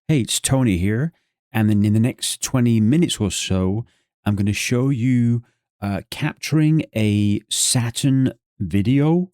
Hey, it's Tony here. And then in the next 20 minutes or so, I'm going to show you capturing a Saturn video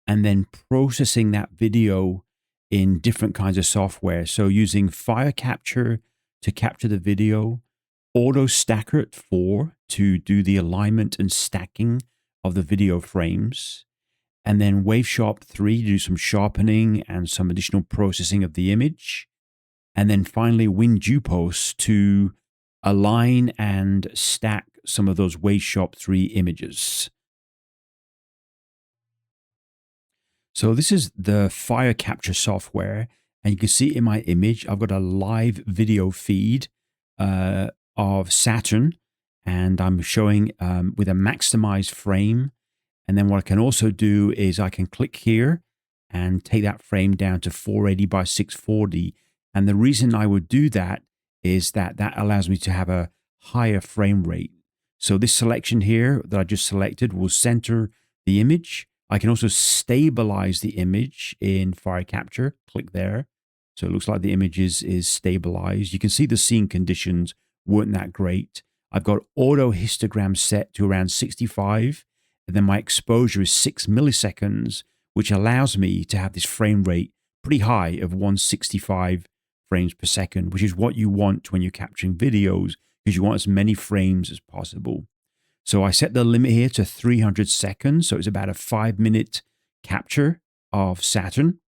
and then processing that video in different kinds of software. So using FireCapture to capture the video, AutoStakkert 4 to do the alignment and stacking of the video frames, and then WaveSharp 3 to do some sharpening and some additional processing of the image. And then finally, WinJUPOS to align and stack some of those WaveSharp 3 images. So this is the FireCapture software. And you can see in my image, I've got a live video feed of Saturn. And I'm showing with a maximized frame. And then what I can also do is I can click here and take that frame down to 480 by 640. And the reason I would do that is that that allows me to have a higher frame rate. So this selection here that I just selected will center the image. I can also stabilize the image in FireCapture. Click there. So it looks like the image is stabilized. You can see the scene conditions weren't that great. I've got auto histogram set to around 65. And then my exposure is 6 milliseconds, which allows me to have this frame rate pretty high of 165 frames per second, which is what you want when you're capturing videos, because you want as many frames as possible. So I set the limit here to 300 seconds. So it's about a 5-minute capture of Saturn.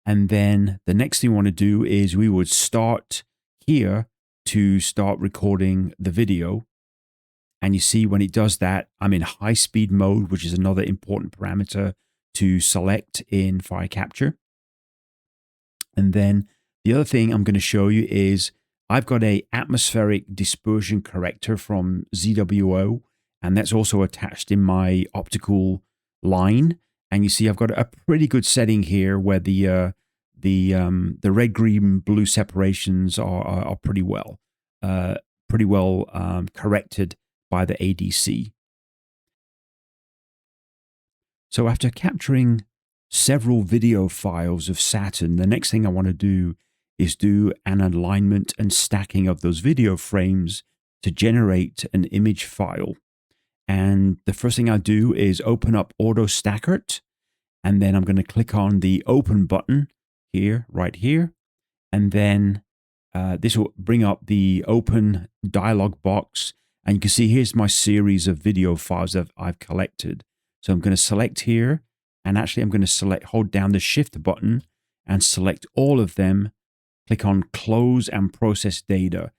And then the next thing we want to do is we would start here to start recording the video. And you see when it does that, I'm in high speed mode, which is another important parameter to select in FireCapture. And then the other thing I'm going to show you is I've got a atmospheric dispersion corrector from ZWO, and that's also attached in my optical line. And you see I've got a pretty good setting here where the red, green, blue separations are pretty well corrected by the ADC. So after capturing several video files of Saturn, the next thing I want to do is do an alignment and stacking of those video frames to generate an image file. And the first thing I do is open up AutoStakkert, and then I'm going to click on the open button here, right here. And then this will bring up the open dialog box. And you can see here's my series of video files that I've collected. So I'm going to select here, and actually I'm going to hold down the shift button and select all of them. Click on close and process data.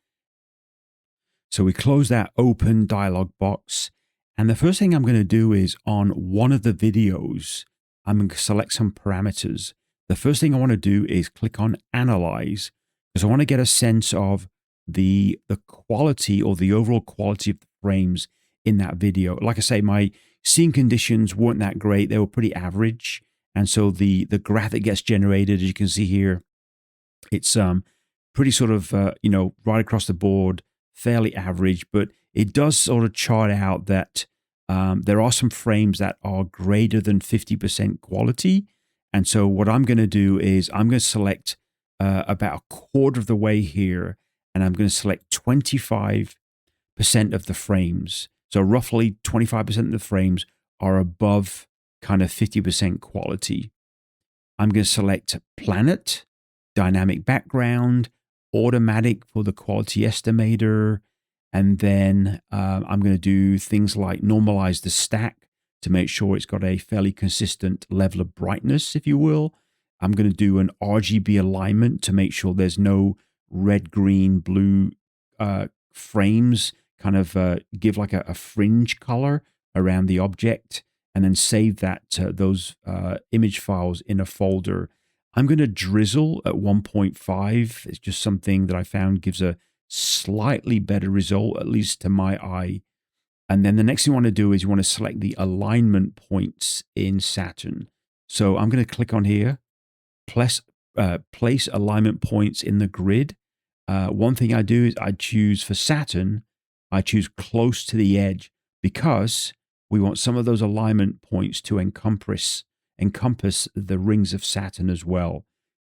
So we close that open dialog box. And the first thing I'm going to do is on one of the videos, I'm going to select some parameters. The first thing I want to do is click on Analyze, because I want to get a sense of the quality or the overall quality of the frames in that video. Like I say, my scene conditions weren't that great. They were pretty average. And so the graphic gets generated, as you can see here. It's pretty sort of, right across the board, fairly average, but it does sort of chart out that there are some frames that are greater than 50% quality. And so what I'm going to do is I'm going to select about a quarter of the way here, and I'm going to select 25% of the frames. So roughly 25% of the frames are above kind of 50% quality. I'm going to select Planet, Dynamic Background, Automatic for the quality estimator, and then I'm going to do things like normalize the stack to make sure it's got a fairly consistent level of brightness, if you will. I'm going to do an RGB alignment to make sure there's no red, green, blue frames, kind of give like a fringe color around the object, and then save that those image files in a folder. I'm going to drizzle at 1.5. It's just something that I found gives a slightly better result, at least to my eye. And then the next thing you want to do is you want to select the alignment points in Saturn. So I'm going to click on here, place alignment points in the grid. One thing I do is I choose for Saturn, I choose close to the edge, because we want some of those alignment points to encompass the rings of Saturn as well.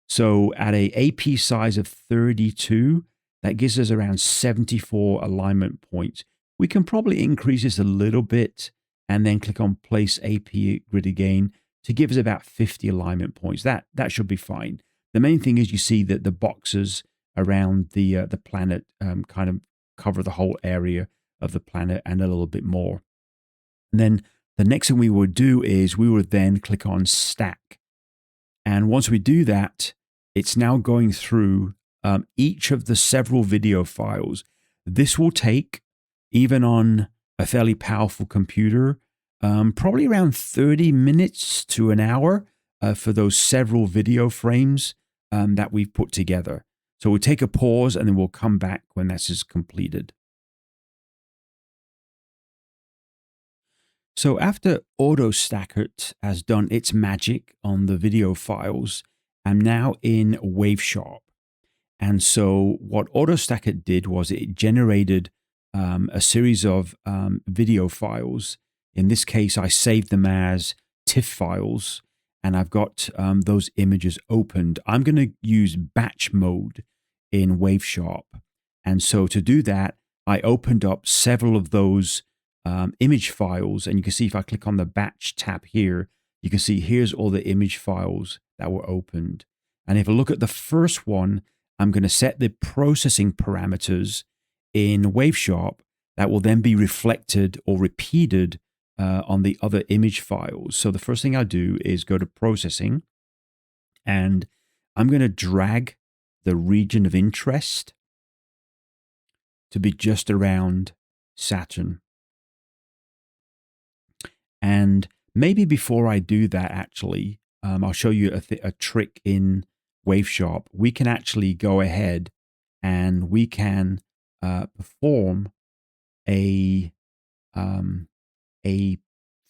So at a AP size of 32, that gives us around 74 alignment points. We can probably increase this a little bit and then click on Place AP Grid again to give us about 50 alignment points. That should be fine. The main thing is you see that the boxes around the planet kind of cover the whole area of the planet and a little bit more. And then the next thing we would do is we would then click on Stack. And once we do that, it's now going through each of the several video files. This will take, even on a fairly powerful computer, probably around 30 minutes to an hour for those several video frames that we've put together. So we'll take a pause and then we'll come back when this is completed. So after AutoStakkert has done its magic on the video files, I'm now in WaveSharp. And so what AutoStakkert did was it generated a series of video files. In this case, I saved them as TIFF files, and I've got those images opened. I'm going to use batch mode in WaveSharp. And so to do that, I opened up several of those image files, and you can see if I click on the batch tab here, you can see here's all the image files that were opened. And if I look at the first one, I'm going to set the processing parameters in WaveSharp that will then be reflected or repeated on the other image files. So the first thing I do is go to processing, and I'm going to drag the region of interest to be just around Saturn. And maybe before I do that, actually, I'll show you a trick in WaveSharp. We can actually go ahead and we can perform a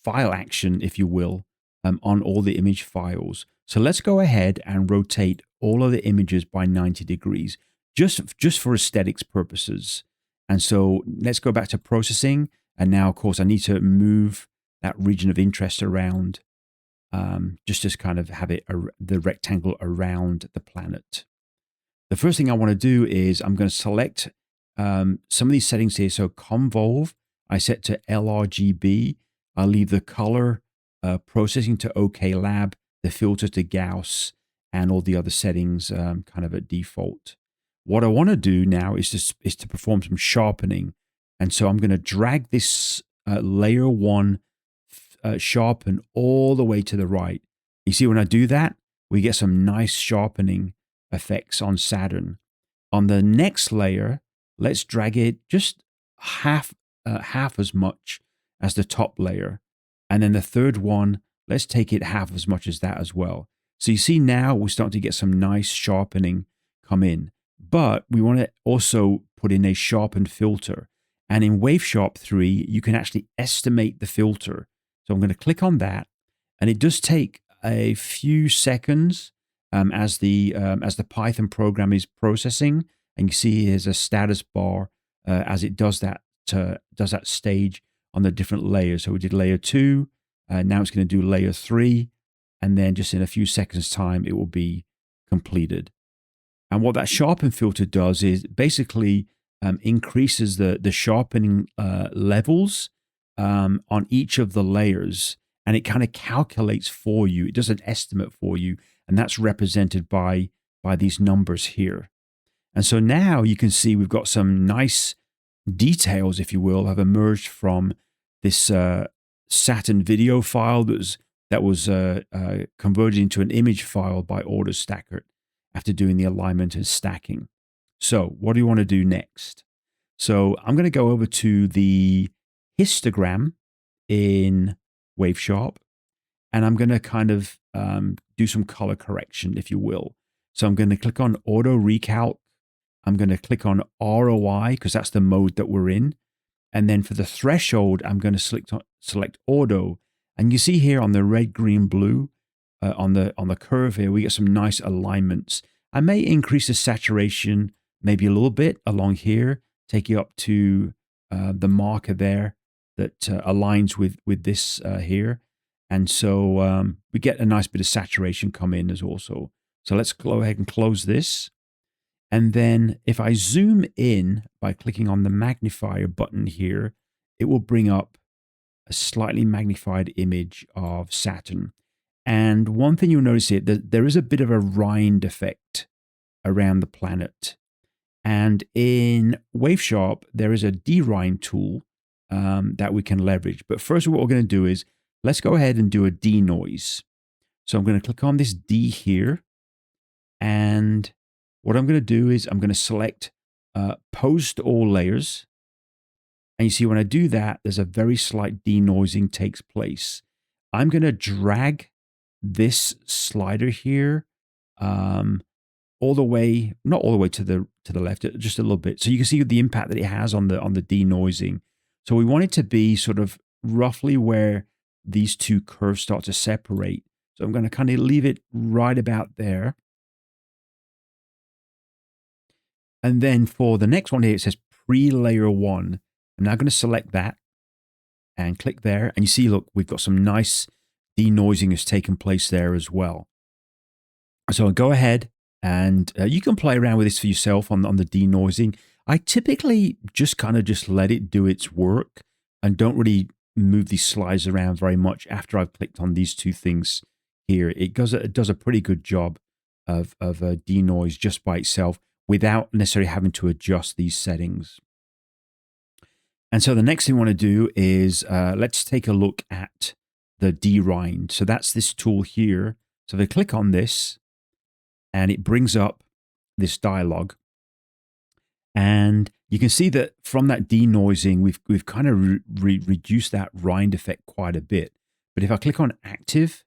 file action, if you will, on all the image files. So let's go ahead and rotate all of the images by 90 degrees, just for aesthetics purposes. And so let's go back to processing. And now, of course, I need to move that region of interest around, just to kind of have it the rectangle around the planet. The first thing I want to do is I'm going to select some of these settings here. So convolve, I set to LRGB. I'll leave the color processing to OKLab, the filter to Gauss, and all the other settings kind of at default. What I want to do now is to perform some sharpening. And so I'm going to drag this layer 1 sharpen all the way to the right. You see, when I do that, we get some nice sharpening effects on Saturn. On the next layer, let's drag it just half as much as the top layer. And then the third one, let's take it half as much as that as well. So you see now we're starting to get some nice sharpening come in. But we want to also put in a sharpened filter. And in WaveSharp 3, you can actually estimate the filter. So I'm going to click on that, and it does take a few seconds as the Python program is processing. And you see here's a status bar as it does that stage on the different layers. So we did layer 2, now it's going to do layer 3, and then just in a few seconds time it will be completed. And what that sharpen filter does is basically increases the sharpening levels on each of the layers, and it kind of calculates for you. It does an estimate for you, and that's represented by these numbers here. And so now you can see we've got some nice details, if you will, have emerged from this Saturn video file that was converted into an image file by AutoStakkert after doing the alignment and stacking. So what do you want to do next? So I'm going to go over to the histogram in WaveSharp, and I'm going to kind of do some color correction, if you will. So I'm going to click on Auto Recalc. I'm going to click on ROI because that's the mode that we're in. And then for the threshold, I'm going to select Auto. And you see here on the red, green, blue, on the curve here, we get some nice alignments. I may increase the saturation maybe a little bit along here, take you up to the marker there that aligns with this here. And so we get a nice bit of saturation come in as also. So let's go ahead and close this. And then if I zoom in by clicking on the magnifier button here, it will bring up a slightly magnified image of Saturn. And one thing you'll notice here, that there is a bit of a rind effect around the planet. And in WaveSharp, there is a derind tool that we can leverage. But first, what we're going to do is, let's go ahead and do a denoise. So I'm going to click on this D here. And what I'm going to do is I'm going to select Post All Layers. And you see when I do that, there's a very slight denoising takes place. I'm going to drag this slider here all the way, not all the way to the left, just a little bit. So you can see the impact that it has on the denoising. So we want it to be sort of roughly where these two curves start to separate. So I'm going to kind of leave it right about there. And then for the next one here, it says pre-layer 1. I'm now going to select that and click there. And you see, look, we've got some nice denoising has taken place there as well. So I'll go ahead and you can play around with this for yourself on the denoising. I typically just kind of just let it do its work and don't really move these slides around very much after I've clicked on these two things here. It does a pretty good job of a denoise just by itself without necessarily having to adjust these settings. And so the next thing I want to do is let's take a look at the derind. So that's this tool here. So if I click on this and it brings up this dialog, and you can see that from that denoising, we've kind of reduced that rind effect quite a bit. But if I click on active,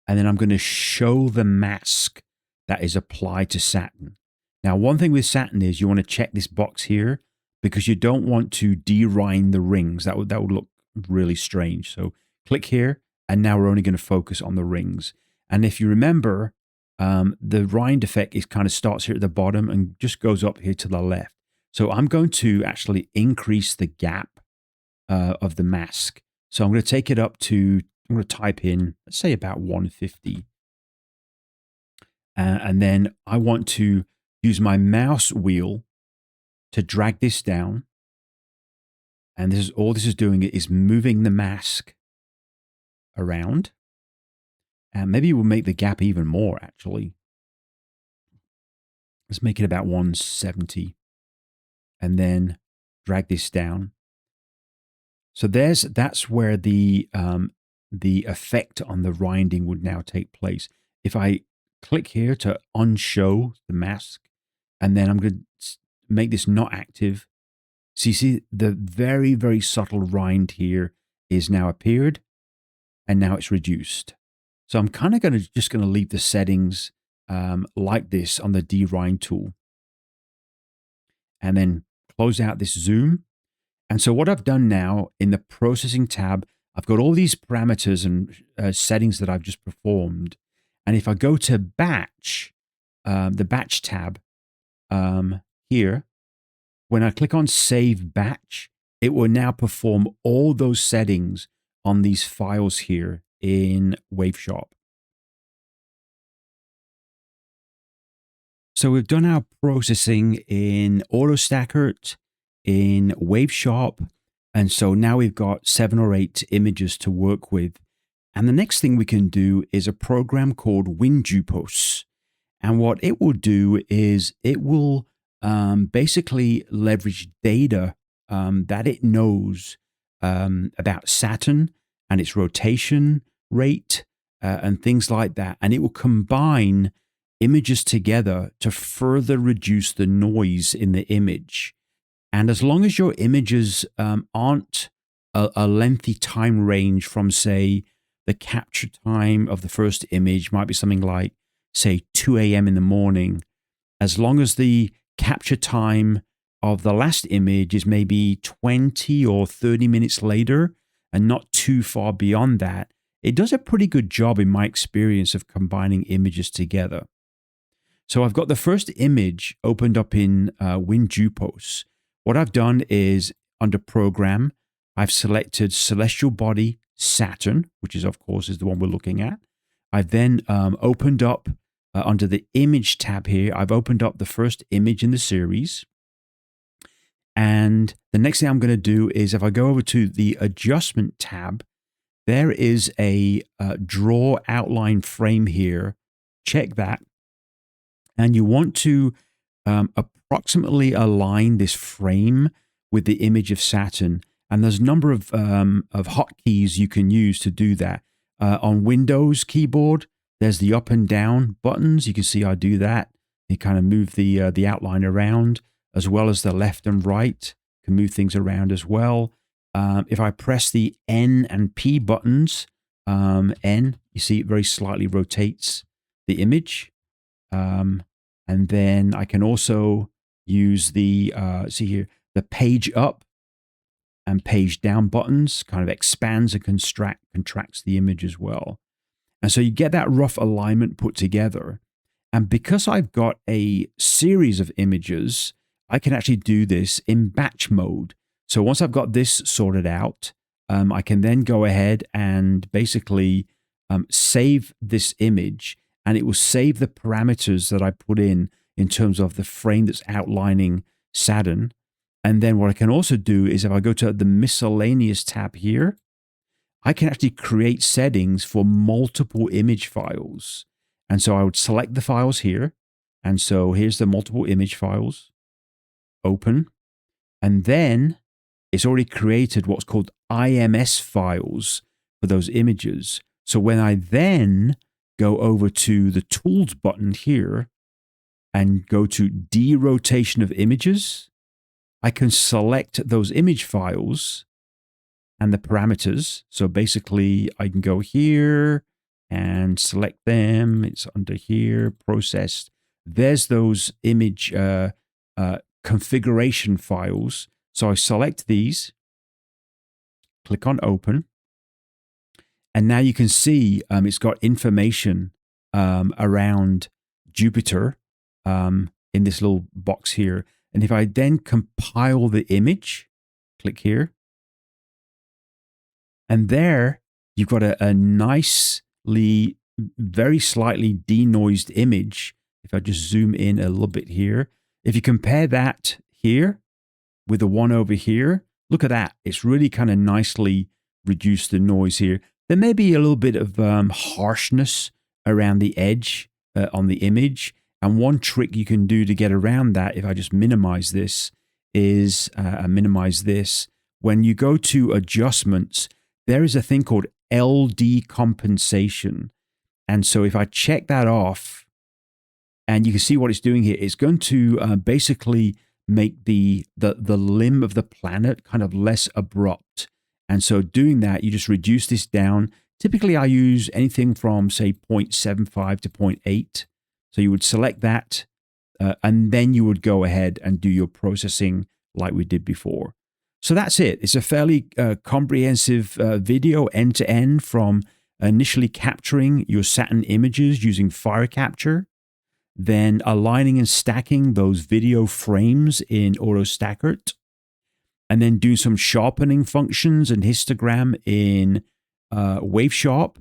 and then I'm going to show the mask that is applied to Saturn. Now, one thing with Saturn is you want to check this box here because you don't want to derind the rings. That would look really strange. So click here, and now we're only going to focus on the rings. And if you remember, the rind effect is kind of starts here at the bottom and just goes up here to the left. So I'm going to actually increase the gap of the mask. So I'm going to take it up to, I'm going to type in, let's say about 150. And then I want to use my mouse wheel to drag this down. And this is all this is doing is moving the mask around. And maybe we'll make the gap even more, actually. Let's make it about 170. And then drag this down. So that's where the effect on the rinding would now take place. If I click here to unshow the mask, and then I'm going to make this not active. So you see the very, very subtle rind here is now appeared, and now it's reduced. So I'm kind of just going to leave the settings like this on the derind tool. And then close out this zoom. And so what I've done now in the processing tab, I've got all these parameters and settings that I've just performed. And if I go to batch, the batch tab here, when I click on save batch, it will now perform all those settings on these files here in WaveSharp. So we've done our processing in AutoStakkert, in WaveSharp, and so now we've got 7 or 8 images to work with. And the next thing we can do is a program called WinJUPOS. And what it will do is it will basically leverage data that it knows about Saturn and its rotation rate and things like that. And it will combine images together to further reduce the noise in the image. And as long as your images aren't a lengthy time range from, say, the capture time of the first image might be something like, say, 2 a.m. in the morning, as long as the capture time of the last image is maybe 20 or 30 minutes later and not too far beyond that, it does a pretty good job in my experience of combining images together. So I've got the first image opened up in WinJUPOS. What I've done is under Program, I've selected Celestial Body Saturn, which is, of course, is the one we're looking at. I've then opened up under the image tab here, I've opened up the first image in the series. And the next thing I'm going to do is if I go over to the adjustment tab, there is a draw outline frame here. Check that. And you want to approximately align this frame with the image of Saturn. And there's a number of hotkeys you can use to do that. On Windows keyboard, there's the up and down buttons. You can see I do that. You kind of move the outline around, as well as the left and right. Can move things around as well. If I press the N and P buttons, N, you see it very slightly rotates the image. And then I can also use the, see here, the page up and page down buttons, kind of expands and contracts the image as well. And so you get that rough alignment put together. And because I've got a series of images, I can actually do this in batch mode. So once I've got this sorted out, I can then go ahead and basically save this image, and it will save the parameters that I put in terms of the frame that's outlining Saturn. And then what I can also do is if I go to the miscellaneous tab here, I can actually create settings for multiple image files. And so I would select the files here. And so here's the multiple image files. Open, and then it's already created what's called IMS files for those images. So when I then go over to the tools button here and go to derotation of images, I can select those image files and the parameters. So basically I can go here and select them. It's under here, processed. There's those image configuration files. So I select these, click on open, and now you can see it's got information around Jupiter in this little box here. And if I then compile the image, click here, and there you've got a nicely, very slightly denoised image. If I just zoom in a little bit here, if you compare that here with the one over here, look at that. It's really kind of nicely reduced the noise here. There may be a little bit of harshness around the edge on the image. And one trick you can do to get around that, if I just minimize this, is minimize this. When you go to adjustments, there is a thing called LD compensation. And so if I check that off, and you can see what it's doing here, it's going to basically make the limb of the planet kind of less abrupt. And so doing that, you just reduce this down. Typically, I use anything from, say, 0.75 to 0.8. So you would select that, and then you would go ahead and do your processing like we did before. So that's it. It's a fairly comprehensive video end-to-end from initially capturing your Saturn images using FireCapture, then aligning and stacking those video frames in AutoStakkert, and then do some sharpening functions and histogram in WaveSharp,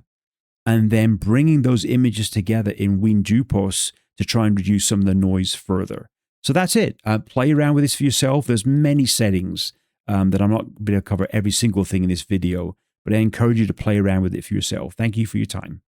and then bringing those images together in WinJUPOS to try and reduce some of the noise further. So that's it. Play around with this for yourself. There's many settings that I'm not going to cover every single thing in this video, but I encourage you to play around with it for yourself. Thank you for your time.